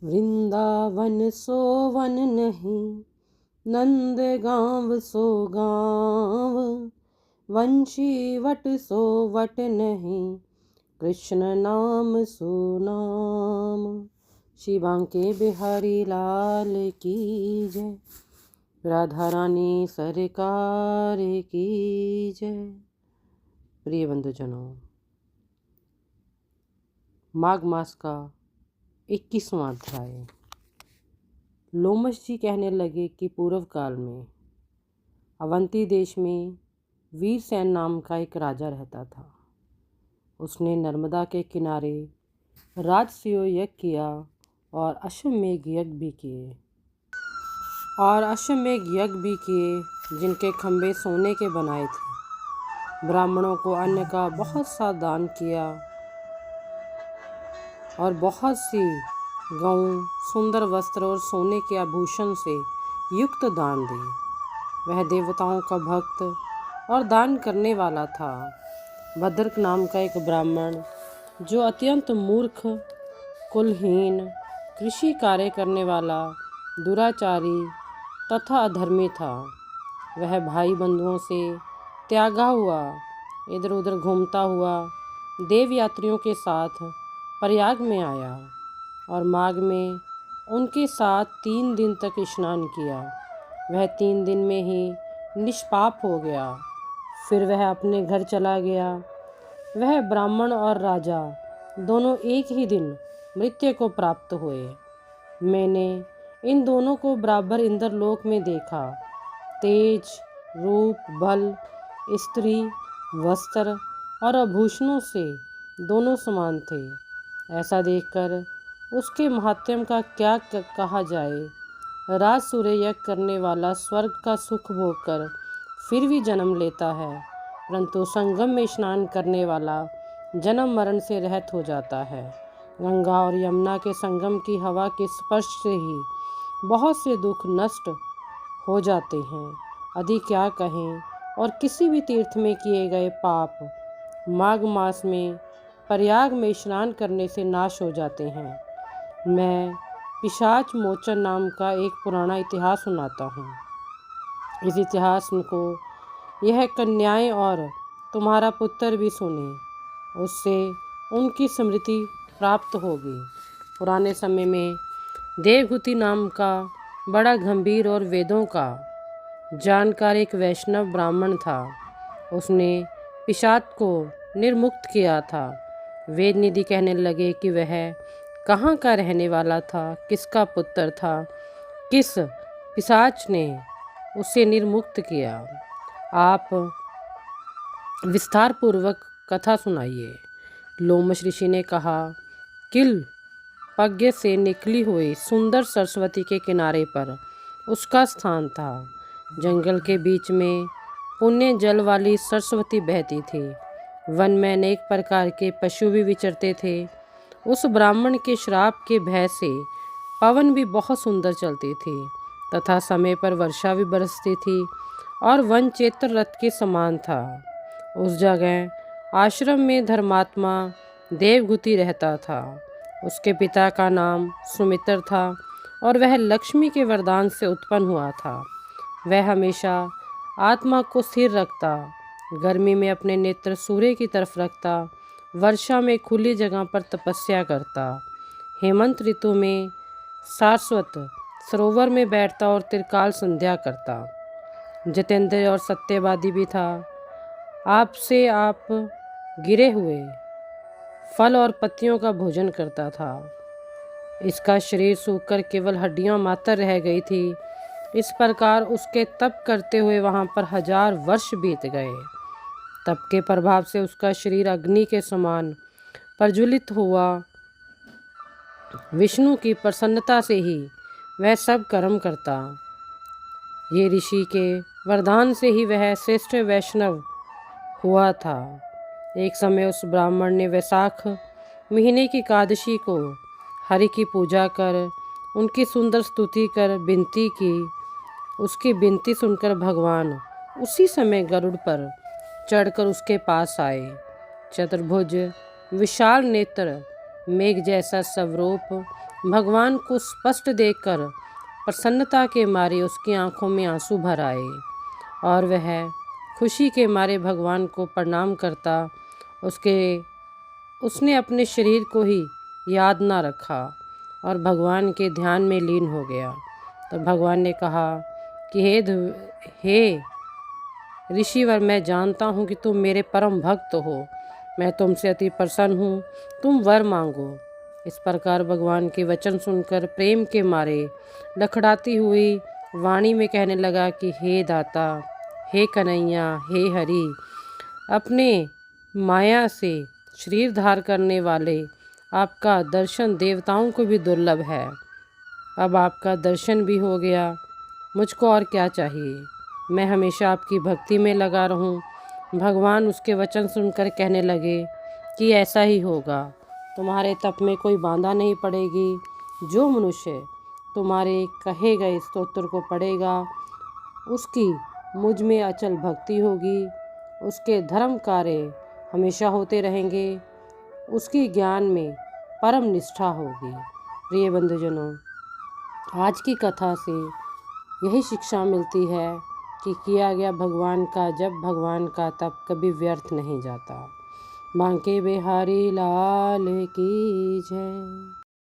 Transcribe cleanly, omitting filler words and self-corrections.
Vrindavan so one नहीं, नंद गाँव सो गाँव। वंशी वट सो वट नहीं, कृष्ण नाम सो नाम। श्री बांके बिहारी लाल की जय। राधा रानी सरकार की जय। प्रिय बंधुजनों, माघ मास का 21वां अध्याय। लोमश जी कहने लगे कि पूर्व काल में अवंती देश में वीरसेन नाम का एक राजा रहता था। उसने नर्मदा के किनारे राजसूय यज्ञ किया और अश्वमेघ यज्ञ भी किए जिनके खंभे सोने के बनाए थे। ब्राह्मणों को अन्न का बहुत सा दान किया और बहुत सी गऊ, सुंदर वस्त्र और सोने के आभूषण से युक्त दान दिए। वह देवताओं का भक्त और दान करने वाला था। भद्रक नाम का एक ब्राह्मण, जो अत्यंत मूर्ख, कुलहीन, कृषि कार्य करने वाला, दुराचारी तथा अधर्मी था, वह भाई बंधुओं से त्यागा हुआ इधर उधर घूमता हुआ देव यात्रियों के साथ प्रयाग में आया और माघ में उनके साथ 3 दिन तक स्नान किया। वह 3 दिन में ही निष्पाप हो गया। फिर वह अपने घर चला गया। वह ब्राह्मण और राजा दोनों एक ही दिन मृत्यु को प्राप्त हुए। मैंने इन दोनों को बराबर इंद्रलोक में देखा। तेज, रूप, बल, स्त्री, वस्त्र और आभूषणों से दोनों समान थे। ऐसा देखकर उसके महात्म्य का क्या कहा जाए। राजसूय यज्ञ करने वाला स्वर्ग का सुख भोगकर फिर भी जन्म लेता है, परंतु संगम में स्नान करने वाला जन्म मरण से रहित हो जाता है। गंगा और यमुना के संगम की हवा के स्पर्श से ही बहुत से दुख नष्ट हो जाते हैं। अधिक क्या कहें, और किसी भी तीर्थ में किए गए पाप माघ मास में प्रयाग में स्नान करने से नाश हो जाते हैं। मैं पिशाच मोचन नाम का एक पुराना इतिहास सुनाता हूँ। इस इतिहास को यह कन्याएं और तुम्हारा पुत्र भी सुने, उससे उनकी स्मृति प्राप्त होगी। पुराने समय में देवहूति नाम का बड़ा गंभीर और वेदों का जानकार एक वैष्णव ब्राह्मण था। उसने पिशाच को निर्मुक्त किया था। वेद निधि कहने लगे कि वह कहाँ का रहने वाला था, किसका पुत्र था, किस पिशाच ने उसे निर्मुक्त किया। आप विस्तार पूर्वक कथा सुनाइए। लोमश ऋषि ने कहा, किल पज्ञ से निकली हुई सुंदर सरस्वती के किनारे पर उसका स्थान था। जंगल के बीच में पुण्य जल वाली सरस्वती बहती थी। वन में अनेक प्रकार के पशु भी विचरते थे। उस ब्राह्मण के श्राप के भय से पवन भी बहुत सुंदर चलती थी तथा समय पर वर्षा भी बरसती थी और वन चैत्र रथ के समान था। उस जगह आश्रम में धर्मात्मा देवहूति रहता था। उसके पिता का नाम सुमित्र था और वह लक्ष्मी के वरदान से उत्पन्न हुआ था। वह हमेशा आत्मा को स्थिर रखता, गर्मी में अपने नेत्र सूर्य की तरफ रखता, वर्षा में खुली जगह पर तपस्या करता, हेमंत ऋतु में शाश्वत सरोवर में बैठता और त्रिकाल संध्या करता। जितेंद्र और सत्यवादी भी था। आपसे आप गिरे हुए फल और पत्तियों का भोजन करता था। इसका शरीर सूखकर केवल हड्डियां मात्र रह गई थी। इस प्रकार उसके तप करते हुए वहाँ पर 1000 वर्ष बीत गए। तप के प्रभाव से उसका शरीर अग्नि के समान प्रज्वलित हुआ। विष्णु की प्रसन्नता से ही वह सब कर्म करता। ये ऋषि के वरदान से ही वह श्रेष्ठ वैष्णव हुआ था। एक समय उस ब्राह्मण ने वैशाख महीने की एकादशी को हरि की पूजा कर उनकी सुंदर स्तुति कर विनती की। उसकी विनती सुनकर भगवान उसी समय गरुड़ पर चढ़कर उसके पास आए। चतुर्भुज, विशाल नेत्र, मेघ जैसा स्वरूप भगवान को स्पष्ट देखकर प्रसन्नता के मारे उसकी आंखों में आंसू भर आए और वह खुशी के मारे भगवान को प्रणाम करता उसने अपने शरीर को ही याद ना रखा और भगवान के ध्यान में लीन हो गया। तो भगवान ने कहा कि हे ऋषिवर, मैं जानता हूँ कि तुम मेरे परम भक्त हो, मैं तुमसे अति प्रसन्न हूँ, तुम वर मांगो। इस प्रकार भगवान के वचन सुनकर प्रेम के मारे लखड़ाती हुई वाणी में कहने लगा कि हे दाता, हे कन्हैया, हे हरि, अपने माया से शरीर धार करने वाले आपका दर्शन देवताओं को भी दुर्लभ है। अब आपका दर्शन भी हो गया, मुझको और क्या चाहिए। मैं हमेशा आपकी भक्ति में लगा रहूं। भगवान उसके वचन सुनकर कहने लगे कि ऐसा ही होगा, तुम्हारे तप में कोई बाधा नहीं पड़ेगी। जो मनुष्य तुम्हारे कहे गए स्तोत्र को पढ़ेगा उसकी मुझ में अचल भक्ति होगी, उसके धर्म कार्य हमेशा होते रहेंगे, उसकी ज्ञान में परम निष्ठा होगी। प्रिय बंधुजनों, आज की कथा से यही शिक्षा मिलती है कि किया गया भगवान का जब भगवान का तप कभी व्यर्थ नहीं जाता। बांके बिहारी लाल की जय।